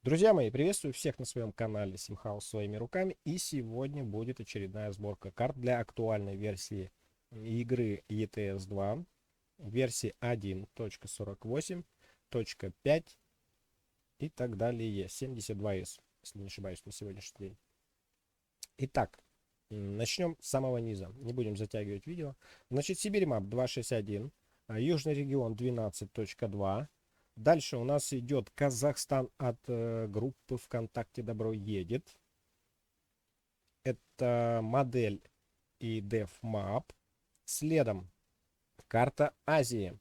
Друзья мои, приветствую всех на своем канале SimHouse своими руками. И сегодня будет очередная сборка карт для актуальной версии игры ETS 2, версии 1.48.5 и так далее. 72S, если не ошибаюсь, на сегодняшний день. Итак, начнем с самого низа. Не будем затягивать видео. Значит, Сибирь-Мап 261, Южный регион 12.2. Дальше у нас идет Казахстан от группы ВКонтакте «Добро едет». Это модель и DevMap. Следом карта Азии.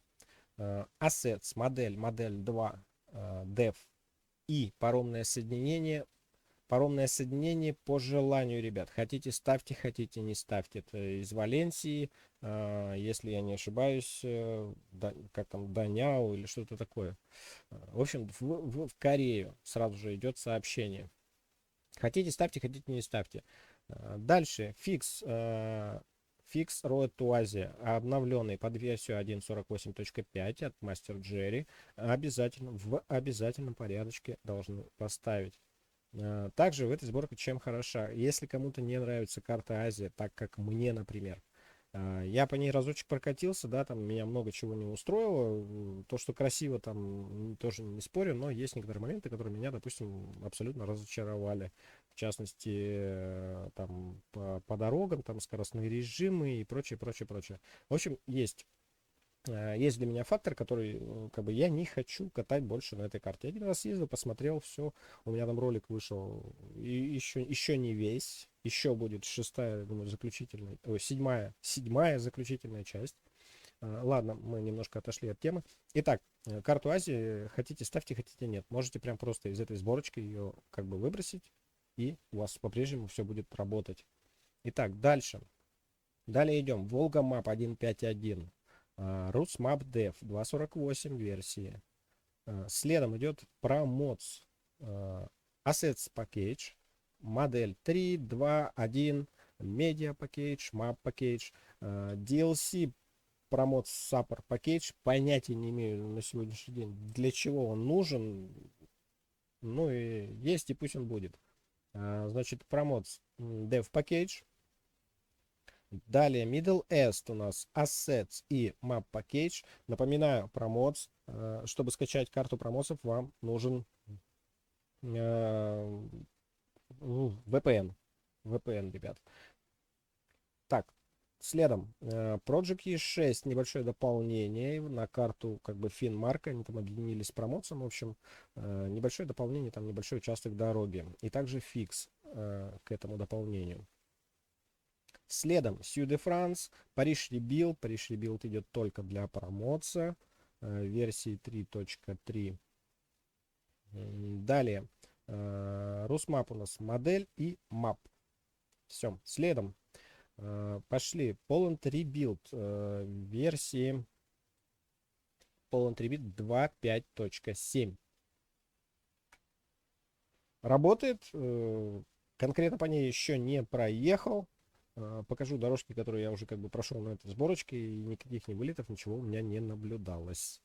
Assets, модель 2, Dev и паромное соединение. Паромное соединение по желанию, ребят. Хотите ставьте, хотите не ставьте. Это из Валенсии, если я не ошибаюсь, как там, Даняо или что-то такое. В общем, в Корею сразу же идет сообщение. Хотите ставьте, хотите не ставьте. Дальше фикс. Фикс Road to Asia, обновленный под версию 1.48.5 от Master Jerry. Обязательно, в обязательном порядке должны поставить. Также в этой сборке чем хороша. Если кому-то не нравится карта Азия, так как мне, например, я по ней разочек прокатился, да, там меня много чего не устроило. То, что красиво, там тоже не спорю, но есть некоторые моменты, которые меня, допустим, абсолютно разочаровали. В частности, там по дорогам, там скоростные режимы и прочее, прочее, прочее. В общем, есть для меня фактор, который, как бы, я не хочу катать больше на этой карте. Один раз ездил, посмотрел, все, у меня там ролик вышел, и еще не весь, еще будет шестая, думаю, заключительная, ой, седьмая заключительная часть. Ладно, мы немножко отошли от темы. Итак, карту Азии хотите ставьте, хотите нет. Можете прям просто из этой сборочки ее как бы выбросить, и у вас по-прежнему все будет работать. Итак, дальше. Далее идем. Волга Мап 1.5.1. Русмап Dev 2.48 версии. Следом идет Promods Assets Package. Модель 3, 2, 1. Media Package, Map Package. DLC Promods Support Package. Понятия не имею на сегодняшний день, для чего он нужен. Ну и есть, и пусть он будет. Значит, Promods Dev Package. Далее Middle East у нас Assets и Map Package. Напоминаю про mods. Чтобы скачать карту промоцев, вам нужен VPN. VPN, ребят. Так, следом. Project E6, небольшое дополнение на карту как бы Финмарка. Они там объединились с промоцией. В общем, небольшое дополнение, там небольшой участок дороги. И также фикс к этому дополнению. Следом Сью де Франс, Париж Ребилд. Париж Ребилд идет только для промоция версии 3.3. Далее Русмап у нас модель и мап. Все. Следом пошли Poland Rebuild версии Poland Rebuild 2.5.7. Работает. Конкретно по ней еще не проехал. Покажу дорожки, которые я уже как бы прошел на этой сборочке, и никаких не вылетов, ничего у меня не наблюдалось.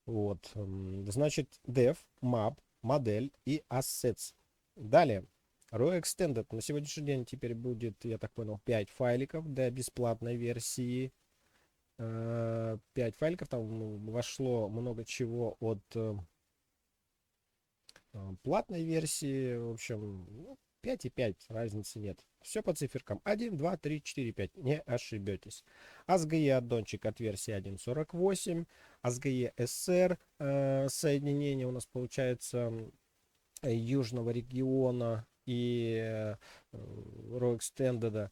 Вот. Значит, Dev, Map, модель и Assets. Далее. Raw Extended. На сегодняшний день теперь будет, я так понял, 5 файликов для бесплатной версии. 5 файликов. Там вошло много чего от платной версии. В общем, ну, 5 и 5, разницы нет. Все по циферкам. 1, 2, 3, 4, 5. Не ошибетесь. ASGE аддончик от версии 1.48. ASGE SR соединение у нас получается южного региона и Raw Extended.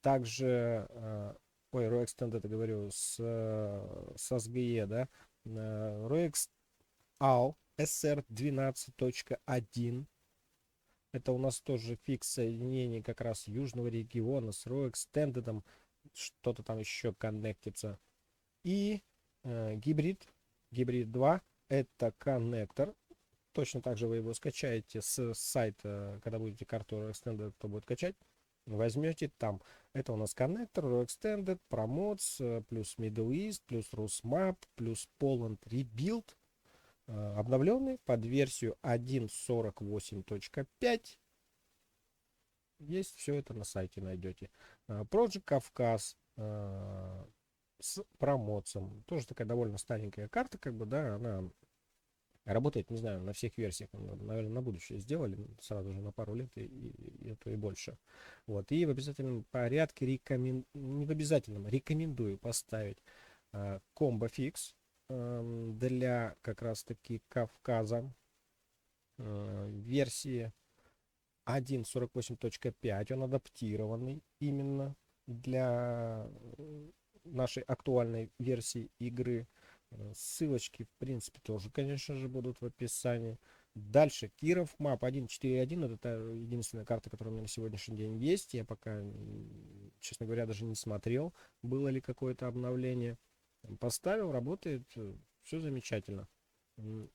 Также, Raw Extended, говорю, с ASGE, да. Raw AL SR 12.1. Это у нас тоже фикс соединений как раз южного региона с Raw Extended. Что-то там еще коннектится. И гибрид 2. Это коннектор. Точно так же вы его скачаете с сайта, когда будете карту Raw Extended, то будет качать. Возьмете там. Это у нас коннектор, Raw Extended, Promotes, плюс Middle East, плюс Rusmap, плюс Poland Rebuild. обновленный под версию 1.48.5. Есть все это на сайте найдете. Project Кавказ с промоцией. Тоже такая довольно старенькая карта, как бы, да, она работает, не знаю, на всех версиях, наверное, на будущее сделали сразу же на пару лет и то и больше. Вот. И в обязательном порядке не в обязательном, рекомендую поставить Combo Fix для как раз таки Кавказа версии 1.48.5. Он адаптированный именно для нашей актуальной версии игры. Ссылочки, в принципе, тоже, конечно же, будут в описании. Дальше Киров Map 1.4.1. Это единственная карта, которая у меня на сегодняшний день есть. Я пока, честно говоря, даже не смотрел, было ли какое-то обновление. Поставил, работает, все замечательно.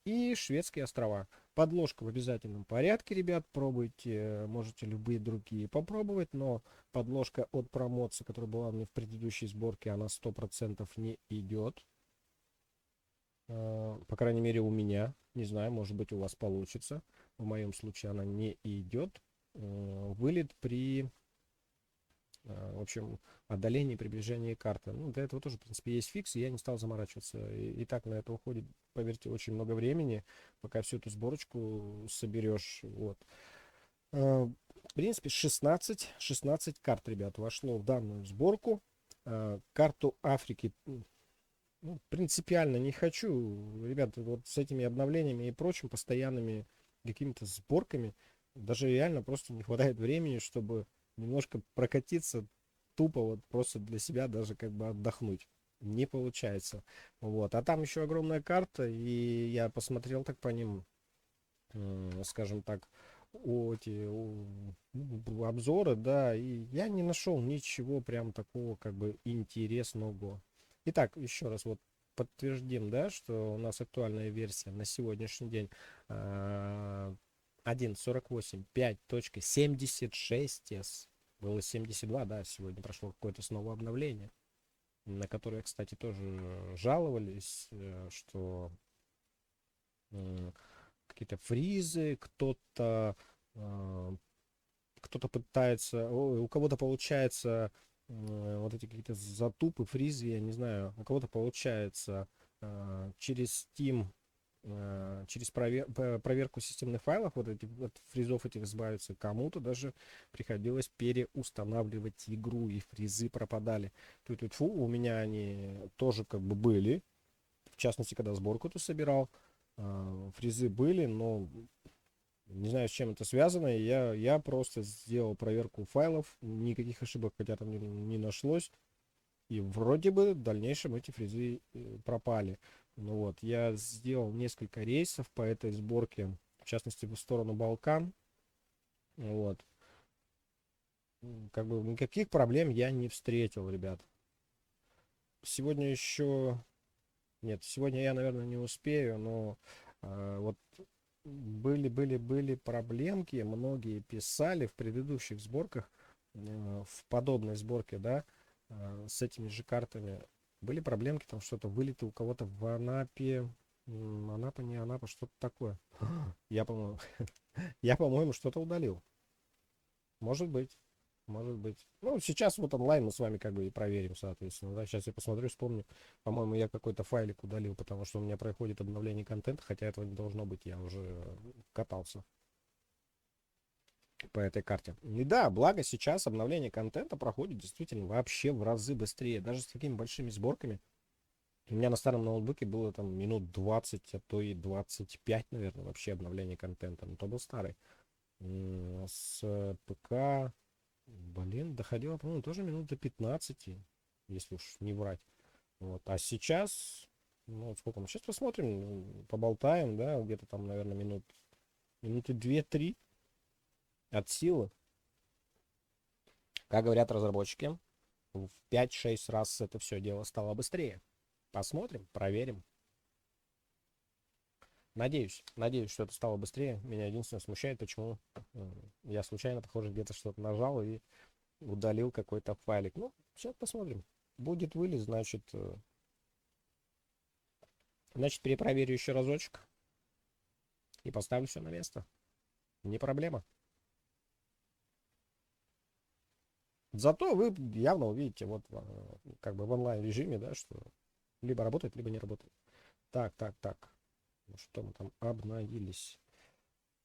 И Шведские острова. Подложка в обязательном порядке, ребят. Пробуйте, можете любые другие попробовать, но подложка от промоции, которая была у меня в предыдущей сборке, она 100% не идет. По крайней мере, у меня. Не знаю, может быть, у вас получится. В моем случае она не идет. Вылет при, в общем, отдалении, приближении карты. Ну, для этого тоже, в принципе, есть фикс, и я не стал заморачиваться. И так на это уходит, поверьте, очень много времени, пока всю эту сборочку соберешь. Вот. В принципе, 16 карт, ребят, вошло в данную сборку. Карту Африки принципиально не хочу. Ребята, вот с этими обновлениями и прочим, постоянными какими-то сборками, даже реально просто не хватает времени, чтобы немножко прокатиться тупо, вот просто для себя даже как бы отдохнуть. Не получается. Вот. А там еще огромная карта, и я посмотрел так по ним, скажем так, обзоры, да, и я не нашел ничего прям такого как бы интересного. Итак, еще раз вот подтвердим, да, что у нас актуальная версия на сегодняшний день 1.48.5.76s. Было 72, да, сегодня прошло какое-то снова обновление, на которое, кстати, тоже жаловались, что какие-то фризы, кто-то пытается, у кого-то получается вот эти какие-то затупы, фризы, я не знаю, у кого-то получается через Steam, через проверку системных файлов вот от фризов этих избавиться, кому-то даже приходилось переустанавливать игру, и фризы пропадали. Фу, у меня они тоже как бы были, в частности, когда сборку эту собирал, фризы были, но не знаю, с чем это связано. Я просто сделал проверку файлов, никаких ошибок, хотя там не нашлось. И вроде бы в дальнейшем эти фрезы пропали. Ну вот, я сделал несколько рейсов по этой сборке, в частности, в сторону Балкан. Вот. Как бы никаких проблем я не встретил, ребят. Сегодня еще... Нет, сегодня я, наверное, не успею, но вот были проблемки, многие писали в предыдущих сборках, в подобной сборке, да, с этими же картами. Были проблемки, там что-то вылеты у кого-то в Анапе, Анапа, не Анапа, что-то такое. Я, по-моему, что-то удалил. Может быть. Может быть. Ну, сейчас вот онлайн мы с вами как бы и проверим, соответственно. Да? Сейчас я посмотрю, вспомню. По-моему, я какой-то файлик удалил, потому что у меня проходит обновление контента, хотя этого не должно быть. Я уже катался по этой карте. И да, благо сейчас обновление контента проходит действительно вообще в разы быстрее. Даже с такими большими сборками. У меня на старом ноутбуке было там минут 20, а то и 25, наверное, вообще обновление контента. Но то был старый. С ПК... Блин, доходило, по-моему, тоже минут до 15, если уж не врать. Вот. А сейчас, ну, вот сколько мы сейчас посмотрим, поболтаем, да, где-то там, наверное, минуты 2-3 от силы. Как говорят разработчики, в 5-6 раз это все дело стало быстрее. Посмотрим, проверим. Надеюсь, что это стало быстрее. Меня единственное смущает, почему я случайно, похоже, где-то что-то нажал и удалил какой-то файлик. Ну, сейчас посмотрим. Будет вылез, значит, перепроверю еще разочек. и поставлю все на место. Не проблема. Зато вы явно увидите вот как бы в онлайн режиме, да, что либо работает, либо не работает. Так. Ну, что мы там обновились?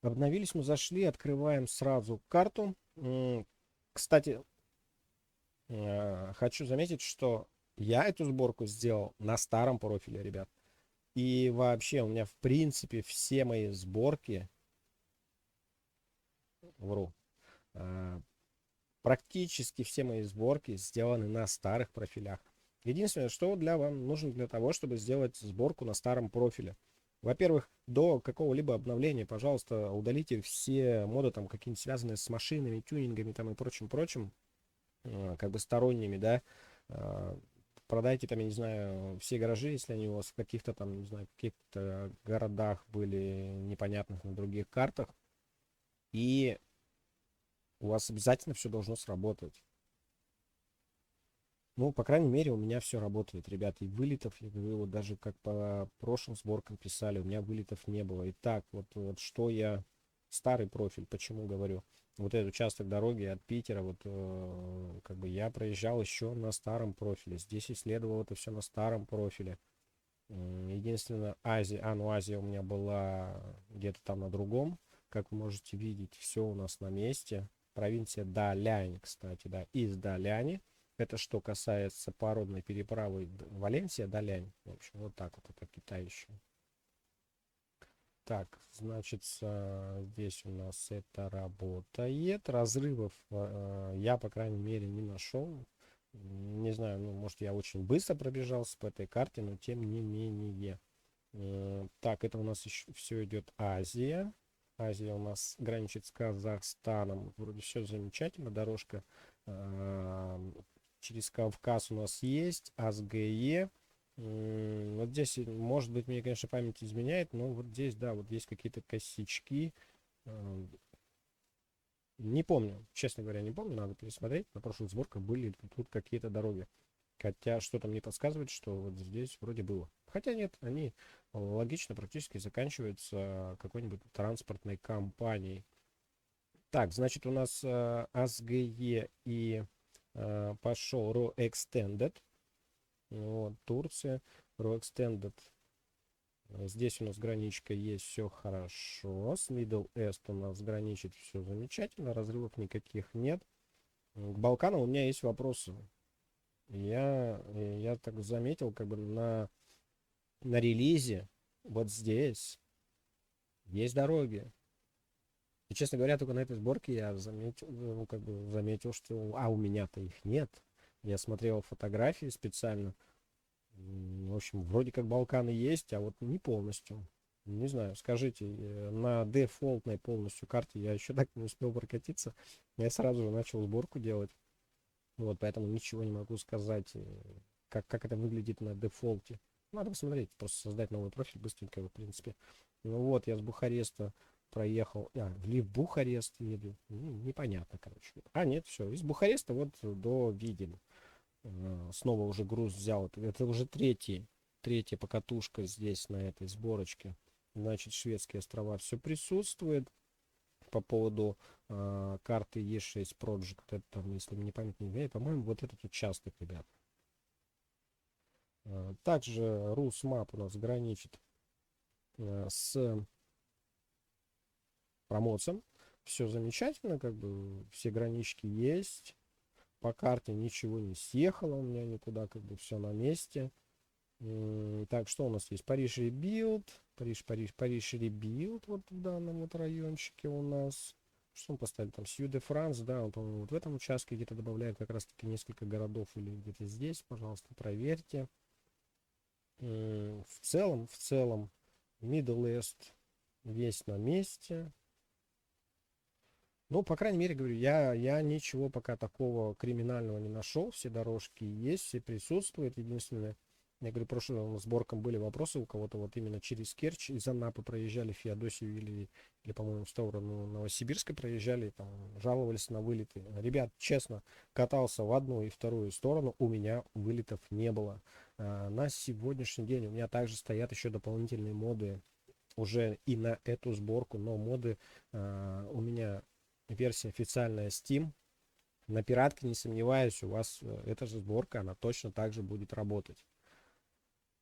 Обновились, мы зашли, открываем сразу карту. Кстати, хочу заметить, что я эту сборку сделал на старом профиле, ребят. И вообще у меня в принципе все мои сборки, вру, практически все мои сборки сделаны на старых профилях. Единственное, что для вам нужно для того, чтобы сделать сборку на старом профиле. Во-первых, до какого-либо обновления, пожалуйста, удалите все моды, там, какие-нибудь связанные с машинами, тюнингами там и прочим, как бы сторонними, да. Продайте там, я не знаю, все гаражи, если они у вас в каких-то там, не знаю, каких-то городах были непонятных на других картах. И у вас обязательно все должно сработать. Ну, по крайней мере, у меня все работает, ребят. И вылетов, я говорю, вот даже как по прошлым сборкам писали, у меня вылетов не было. Итак, вот что я... Старый профиль, почему говорю? Вот этот участок дороги от Питера, вот как бы я проезжал еще на старом профиле. Здесь исследовал это все на старом профиле. Единственное, Азия, ну Азия у меня была где-то там на другом. Как вы можете видеть, все у нас на месте. Провинция Далянь, кстати, да, из Даляни. Это что касается паромной переправы Валенсия, Далянь. В общем, вот так вот это Китай еще. Так, значит, здесь у нас это работает. Разрывов я, по крайней мере, не нашел. Не знаю, ну, может, я очень быстро пробежался по этой карте, но тем не менее. Так, это у нас еще все идет Азия. Азия у нас граничит с Казахстаном. Вроде все замечательно. Дорожка через Кавказ у нас есть. АСГЕ. Вот здесь, может быть, мне, конечно, память изменяет, но вот здесь, да, вот есть какие-то косячки. Не помню, честно говоря, не помню, надо пересмотреть. На прошлых сборках были тут какие-то дороги. Хотя что-то мне подсказывает, что вот здесь вроде было. Хотя нет, они логично практически заканчиваются какой-нибудь транспортной компанией. Так, значит, у нас АСГЕ и пошел RO Extended. Вот, Турция, RO Extended. Здесь у нас граничка есть, все хорошо. С Middle East у нас граничит все замечательно, разрывов никаких нет. К Балканам у меня есть вопросы. Я так заметил, как бы на релизе вот здесь есть дороги. И, честно говоря, только на этой сборке я заметил, ну, как бы заметил, что у меня-то их нет. Я смотрел фотографии специально. В общем, вроде как Балканы есть, а вот не полностью. Не знаю, скажите, на дефолтной полностью карте я еще так не успел прокатиться. Я сразу же начал сборку делать. Вот, поэтому ничего не могу сказать, как это выглядит на дефолте. Надо посмотреть, просто создать новый профиль быстренько, в принципе. Ну вот, я с Бухареста проехал. В Бухарест еду. Непонятно, короче. Нет, все. Из Бухареста вот до Видин. Снова уже груз взял. Это уже третья покатушка здесь, на этой сборочке. Значит, шведские острова все присутствует. По поводу карты E6 Project, это там, если мне память не изменяет, по-моему, вот этот участок, ребят. Также Русмап у нас граничит с промоцией. Все замечательно, как бы все гранички есть. По карте ничего не съехало у меня никуда, как бы все на месте. Так, что у нас есть? Париж Ребилд. Париж Ребилд вот в данном вот райончике у нас. Что он поставил там? Сью де Франс, да, он, по-моему, вот в этом участке где-то добавляет как раз-таки несколько городов или где-то здесь, пожалуйста, проверьте. В целом, Middle East весь на месте. Ну, по крайней мере, говорю, я ничего пока такого криминального не нашел. Все дорожки есть, все присутствуют. Единственное, я говорю, прошлым сборкам были вопросы у кого-то вот именно через Керчь из Анапы проезжали в Феодосию или по-моему, в сторону Новосибирска проезжали, там, жаловались на вылеты. Ребят, честно, катался в одну и вторую сторону, у меня вылетов не было. На сегодняшний день у меня также стоят еще дополнительные моды уже и на эту сборку, но моды у меня версия официальная Steam. На пиратке, не сомневаюсь, у вас эта же сборка, она точно так же будет работать.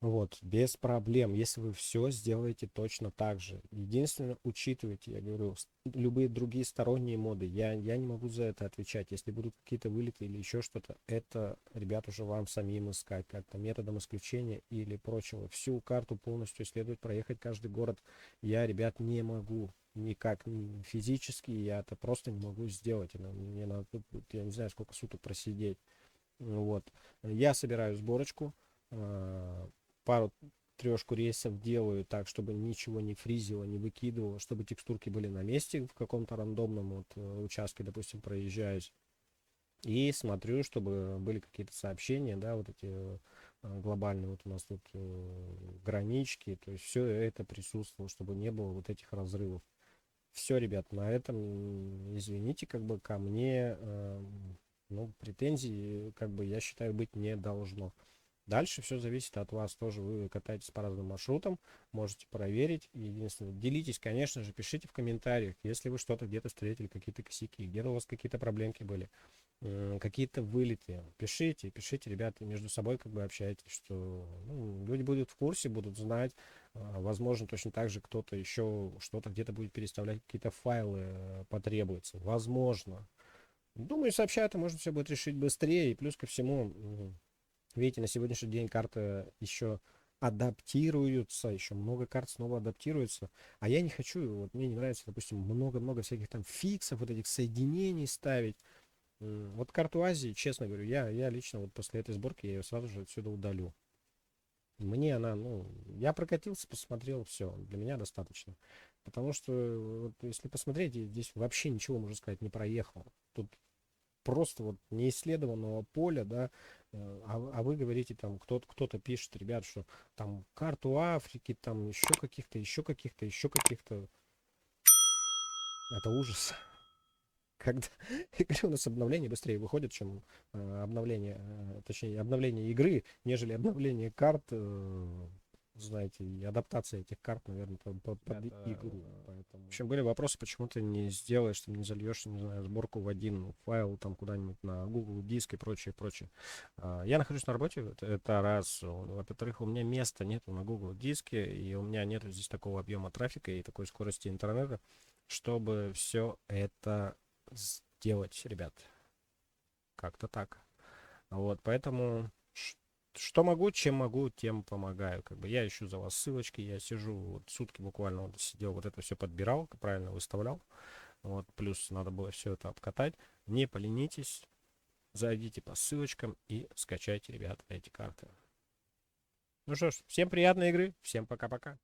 Вот, без проблем, если вы все сделаете точно так же. Единственное, учитывайте, я говорю, любые другие сторонние моды, я не могу за это отвечать. Если будут какие-то вылеты или еще что-то, это, ребят, уже вам самим искать, как-то методом исключения или прочего. Всю карту полностью исследовать, проехать каждый город я, ребят, не могу. Никак физически я это просто не могу сделать. Мне надо, я не знаю, сколько суток просидеть. Вот. Я собираю сборочку, пару-трешку рейсов делаю так, чтобы ничего не фризило, не выкидывало, чтобы текстурки были на месте в каком-то рандомном вот участке, допустим, проезжаюсь. И смотрю, чтобы были какие-то сообщения, да, вот эти глобальные, вот у нас тут гранички, то есть все это присутствовало, чтобы не было вот этих разрывов. Все, ребят, на этом, извините, как бы ко мне, ну, претензий, как бы, я считаю, быть не должно. Дальше все зависит от вас тоже. Вы катаетесь по разным маршрутам, можете проверить. Единственное, делитесь, конечно же, пишите в комментариях, если вы что-то где-то встретили, какие-то косяки, где-то у вас какие-то проблемки были, какие-то вылеты. Пишите, пишите, ребята, между собой как бы общайтесь, что ну, люди будут в курсе, будут знать. Возможно, точно так же кто-то еще что-то где-то будет переставлять, какие-то файлы потребуется. Возможно. Думаю, сообща это можно все будет решить быстрее. И плюс ко всему, видите, на сегодняшний день карты еще адаптируются, еще много карт снова адаптируются, а я не хочу, вот мне не нравится, допустим, много-много всяких там фиксов, вот этих соединений ставить. Вот карту Азии, честно говорю, я лично вот после этой сборки я ее сразу же отсюда удалю. Мне она, ну, я прокатился, посмотрел, все, для меня достаточно. Потому что, вот, если посмотреть, здесь вообще ничего, можно сказать, не проехал. Тут просто вот неисследованного поля, да, а вы говорите, там, кто-то пишет, ребят, что там карту Африки, там еще каких-то, еще каких-то, еще каких-то. Это ужас. Когда, я говорю, у нас обновление быстрее выходит, чем обновление, точнее, обновление игры, нежели обновление карт, знаете, и адаптация этих карт, наверное, под игру. Поэтому. В общем, были вопросы, почему ты не сделаешь, ты не зальешь, не знаю, сборку в один файл там куда-нибудь на Google диск и прочее, прочее. Я нахожусь на работе, это раз. Во-вторых, у меня места нету на Google диске, и у меня нету здесь такого объема трафика и такой скорости интернета, чтобы все это сделать, ребят. Как-то так. Вот, поэтому что могу, чем могу, тем помогаю. Как бы я ищу за вас ссылочки, я сижу вот сутки буквально вот сидел, вот это все подбирал, правильно выставлял. Вот, плюс надо было все это обкатать. Не поленитесь, зайдите по ссылочкам и скачайте, ребят, эти карты. Ну что ж, всем приятной игры, всем пока-пока.